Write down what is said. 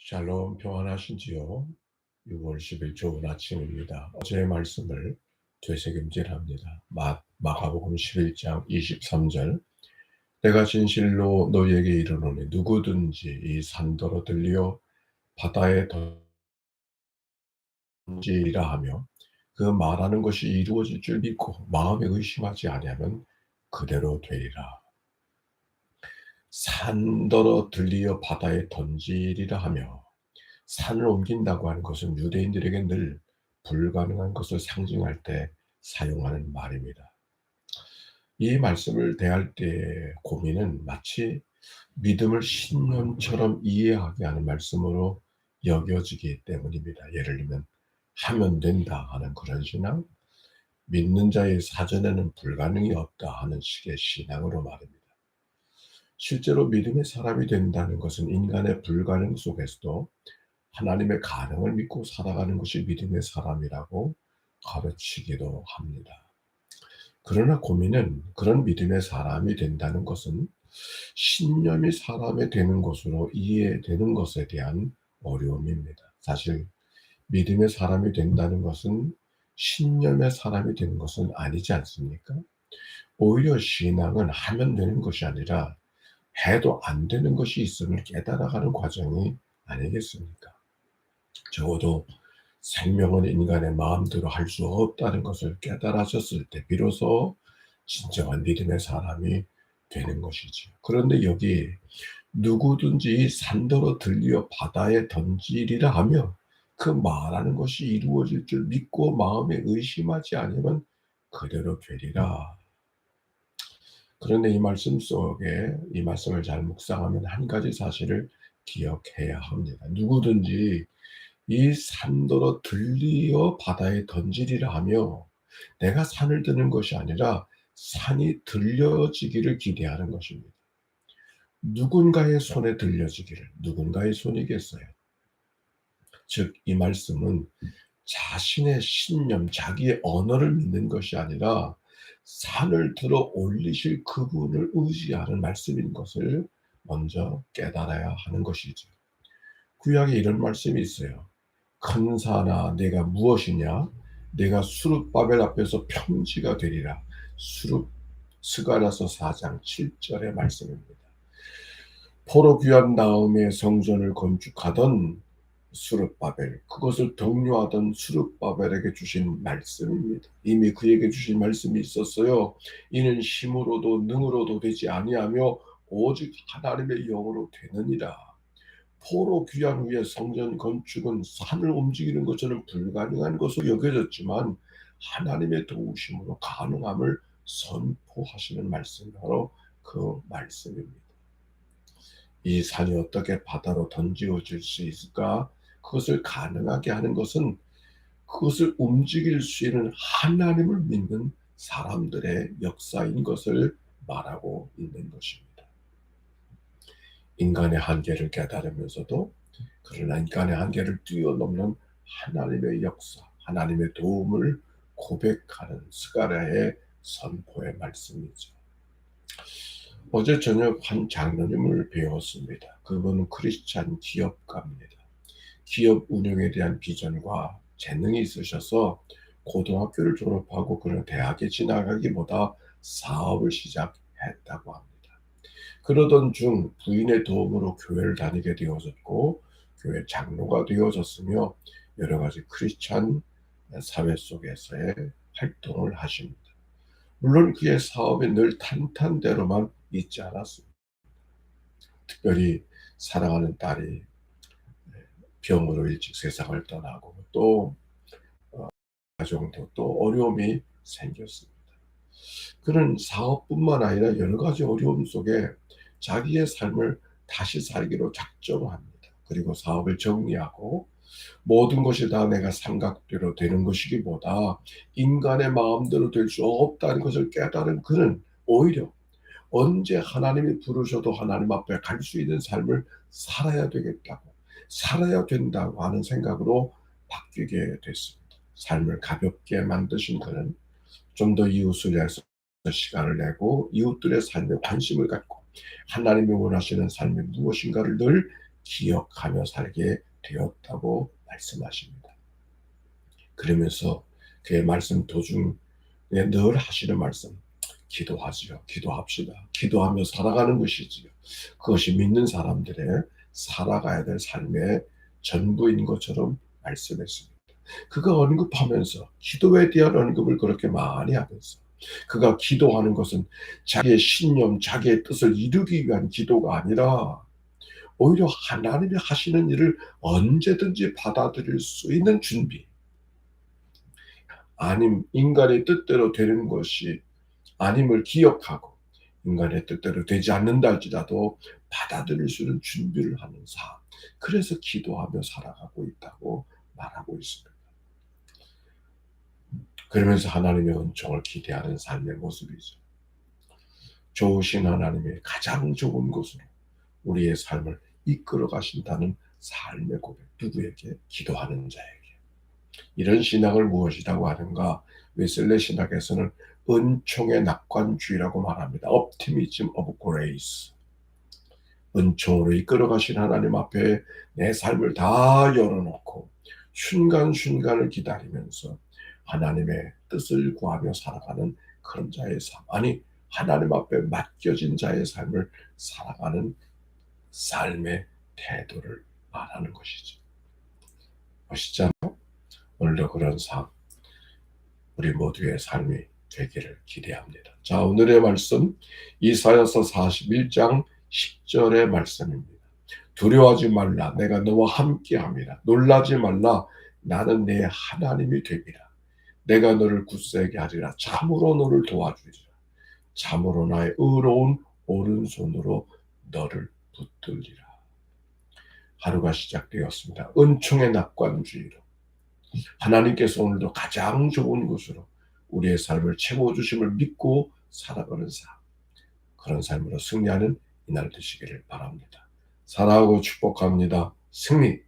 샬롬 평안하신지요? 6월 10일 좋은 아침입니다. 어제의 말씀을 되새김질합니다. 마가복음 11장 23절 내가 진실로 너희에게 이르노니 누구든지 이 산더러 들리어 바다에 던지리라 하며 그 말하는 것이 이루어질 줄 믿고 마음에 의심하지 아니하면 그대로 되리라. 산더러 들리어 바다에 던지리라 하며 산을 옮긴다고 하는 것은 유대인들에게 늘 불가능한 것을 상징할 때 사용하는 말입니다. 이 말씀을 대할 때의 고민은 마치 믿음을 신념처럼 이해하게 하는 말씀으로 여겨지기 때문입니다. 예를 들면 하면 된다 하는 그런 신앙, 믿는 자의 사전에는 불가능이 없다 하는 식의 신앙으로 말입니다. 실제로 믿음의 사람이 된다는 것은 인간의 불가능 속에서도 하나님의 가능을 믿고 살아가는 것이 믿음의 사람이라고 가르치기도 합니다. 그러나 고민은 그런 믿음의 사람이 된다는 것은 신념이 사람이 되는 것으로 이해되는 것에 대한 어려움입니다. 사실 믿음의 사람이 된다는 것은 신념의 사람이 되는 것은 아니지 않습니까? 오히려 신앙은 하면 되는 것이 아니라 해도 안 되는 것이 있음을 깨달아가는 과정이 아니겠습니까? 적어도 생명은 인간의 마음대로 할 수 없다는 것을 깨달아졌을 때 비로소 진정한 믿음의 사람이 되는 것이지요. 그런데 여기 누구든지 산더러 들리어 바다에 던지리라 하며 그 말하는 것이 이루어질 줄 믿고 마음에 의심하지 않으면 그대로 되리라. 그런데 이 말씀 속에 이 말씀을 잘 묵상하면 한 가지 사실을 기억해야 합니다. 누구든지 이 산더러 들리어 바다에 던지리라 하며 내가 산을 드는 것이 아니라 산이 들려지기를 기대하는 것입니다. 누군가의 손에 들려지기를, 누군가의 손이겠어요. 즉, 이 말씀은 자신의 신념, 자기의 언어를 믿는 것이 아니라 산을 들어 올리실 그분을 의지하는 말씀인 것을 먼저 깨달아야 하는 것이죠. 구약에 이런 말씀이 있어요. 큰 산아 내가 무엇이냐? 내가 수룹바벨 앞에서 평지가 되리라. 수룹 스가랴서 4장 7절의 말씀입니다. 포로 귀한 다음에 성전을 건축하던 수룹바벨, 그것을 독려하던 수룹바벨에게 주신 말씀입니다. 이미 그에게 주신 말씀이 있었어요. 이는 힘으로도 능으로도 되지 아니하며 오직 하나님의 영으로 되느니라. 포로 귀환 후에 성전 건축은 산을 움직이는 것처럼 불가능한 것으로 여겨졌지만 하나님의 도우심으로 가능함을 선포하시는 말씀이 바로 그 말씀입니다. 이 산이 어떻게 바다로 던지어질 수 있을까? 그것을 가능하게 하는 것은 그것을 움직일 수 있는 하나님을 믿는 사람들의 역사인 것을 말하고 있는 것입니다. 인간의 한계를 깨달으면서도 그러나 인간의 한계를 뛰어넘는 하나님의 역사, 하나님의 도움을 고백하는 스가랴의 선포의 말씀이죠. 어제 저녁 한 장로님을 배웠습니다. 그분은 크리스찬 기업가입니다. 기업 운영에 대한 비전과 재능이 있으셔서 고등학교를 졸업하고 그런 대학에 진학하기보다 사업을 시작했다고 합니다. 그러던 중 부인의 도움으로 교회를 다니게 되어졌고 교회 장로가 되어졌으며 여러 가지 크리스찬 사회 속에서의 활동을 하십니다. 물론 그의 사업이 늘 탄탄대로만 있지 않았습니다. 특별히 사랑하는 딸이 병으로 일찍 세상을 떠나고 또 가정도 또 어려움이 생겼습니다. 그는 사업뿐만 아니라 여러 가지 어려움 속에 자기의 삶을 다시 살기로 작정합니다. 그리고 사업을 정리하고 모든 것이 다 내가 생각대로 되는 것이기보다 인간의 마음대로 될 수 없다는 것을 깨달은 그는 오히려 언제 하나님이 부르셔도 하나님 앞에 갈 수 있는 삶을 살아야 되겠다고, 살아야 된다고 하는 생각으로 바뀌게 됐습니다. 삶을 가볍게 만드신 그는 좀 더 이웃을 위해서 시간을 내고 이웃들의 삶에 관심을 갖고 하나님이 원하시는 삶이 무엇인가를 늘 기억하며 살게 되었다고 말씀하십니다. 그러면서 그의 말씀 도중에 늘 하시는 말씀, 기도하지요. 기도합시다. 기도하며 살아가는 것이지요. 그것이 믿는 사람들의 살아가야 될 삶의 전부인 것처럼 말씀했습니다. 그가 언급하면서 기도에 대한 언급을 그렇게 많이 하면서 그가 기도하는 것은 자기의 신념, 자기의 뜻을 이루기 위한 기도가 아니라 오히려 하나님이 하시는 일을 언제든지 받아들일 수 있는 준비, 아님 인간의 뜻대로 되는 것이 아님을 기억하고 인간의 뜻대로 되지 않는다 할지라도 받아들일 수 있는 준비를 하는 삶, 그래서 기도하며 살아가고 있다고 말하고 있습니다. 그러면서 하나님의 은총을 기대하는 삶의 모습이죠. 좋으신 하나님의 가장 좋은 곳으로 우리의 삶을 이끌어 가신다는 삶의 고백, 누구에게? 기도하는 자에게. 이런 신앙을 무엇이라고 하는가? 웨슬레 신학에서는 은총의 낙관주의라고 말합니다. Optimism of Grace. 은총으로 이끌어 가신 하나님 앞에 내 삶을 다 열어놓고 순간순간을 기다리면서 하나님의 뜻을 구하며 살아가는 그런 자의 삶, 아니 하나님 앞에 맡겨진 자의 삶을 살아가는 삶의 태도를 말하는 것이죠. 멋있잖아요. 오늘도 그런 삶, 우리 모두의 삶이 되기를 기대합니다. 자, 오늘의 말씀 이사야서 41장 10절의 말씀입니다. 두려워하지 말라, 내가 너와 함께함이라. 놀라지 말라, 나는 내 하나님이 되리라. 내가 너를 굳세게 하리라. 참으로 너를 도와주리라. 참으로 나의 의로운 오른손으로 너를 붙들리라. 하루가 시작되었습니다. 은총의 낙관주의로 하나님께서 오늘도 가장 좋은 것으로 우리의 삶을 채워주심을 믿고 살아가는 삶, 그런 삶으로 승리하는 이날 되시기를 바랍니다. 사랑하고 축복합니다. 승리.